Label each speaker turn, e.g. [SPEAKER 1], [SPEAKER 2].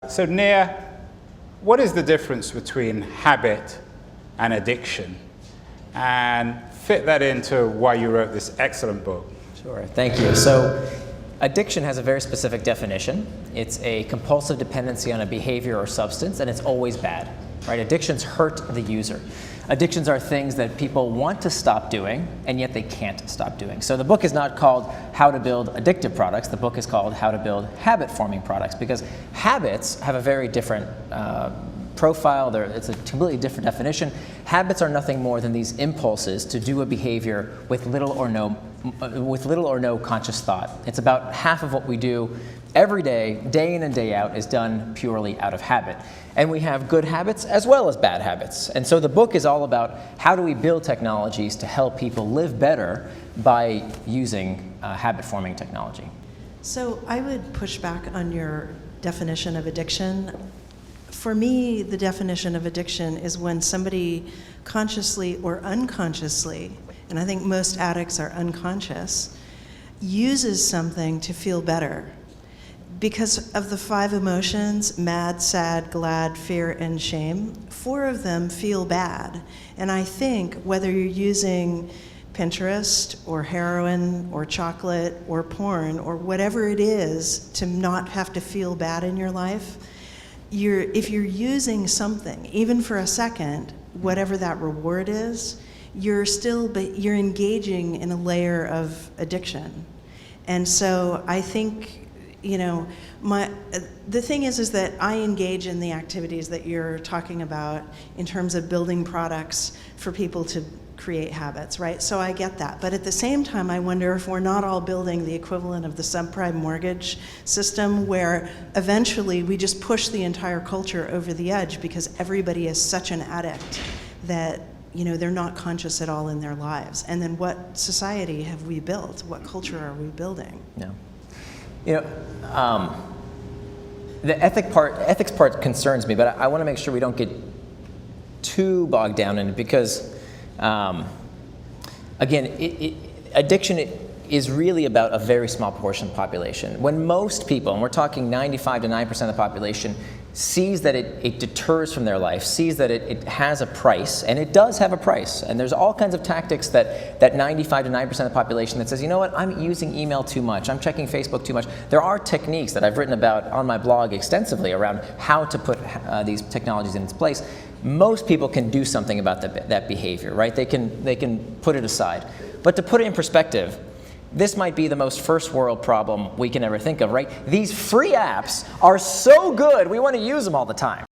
[SPEAKER 1] So Nir, what is the difference between habit and addiction? And fit that into why you wrote this excellent book.
[SPEAKER 2] Sure, thank you. So addiction has a very specific definition. It's a compulsive dependency on a behavior or substance, and it's always bad, right? Addictions hurt the user. Addictions are things that people want to stop doing, and yet they can't stop doing. So the book is not called How to Build Addictive Products. The book is called How to Build Habit-Forming Products, because habits have a very different profile. It's a completely different definition. Habits are nothing more than these impulses to do a behavior with little or no conscious thought. It's about half of what we do every day, day in and day out, is done purely out of habit. And we have good habits as well as bad habits. And so the book is all about how do we build technologies to help people live better by using habit-forming technology.
[SPEAKER 3] So I would push back on your definition of addiction. For me, the definition of addiction is when somebody consciously or unconsciously, and I think most addicts are unconscious, uses something to feel better. Because of the 5 emotions, mad, sad, glad, fear, and shame, 4 of them feel bad. And I think whether you're using Pinterest or heroin or chocolate or porn or whatever it is to not have to feel bad in your life, if you're using something, even for a second, whatever that reward is, you're engaging in a layer of addiction. And so I think, the thing is that I engage in the activities that you're talking about in terms of building products for people to create habits, right? So I get that. But at the same time, I wonder if we're not all building the equivalent of the subprime mortgage system, where eventually we just push the entire culture over the edge because everybody is such an addict that they're not conscious at all in their lives. And then what society have we built? What culture are we building?
[SPEAKER 2] No. The ethics part concerns me, but I want to make sure we don't get too bogged down in it because, again, addiction is really about a very small portion of the population. When most people, and we're talking 95 to 9% of the population, sees that it deters from their life, sees that it has a price, and it does have a price. And there's all kinds of tactics that 95 to 9% of the population that says, you know what, I'm using email too much, I'm checking Facebook too much. There are techniques that I've written about on my blog extensively around how to put these technologies in its place. Most people can do something about that behavior, right? They can put it aside. But to put it in perspective, this might be the most first world problem we can ever think of, right? These free apps are so good, we want to use them all the time,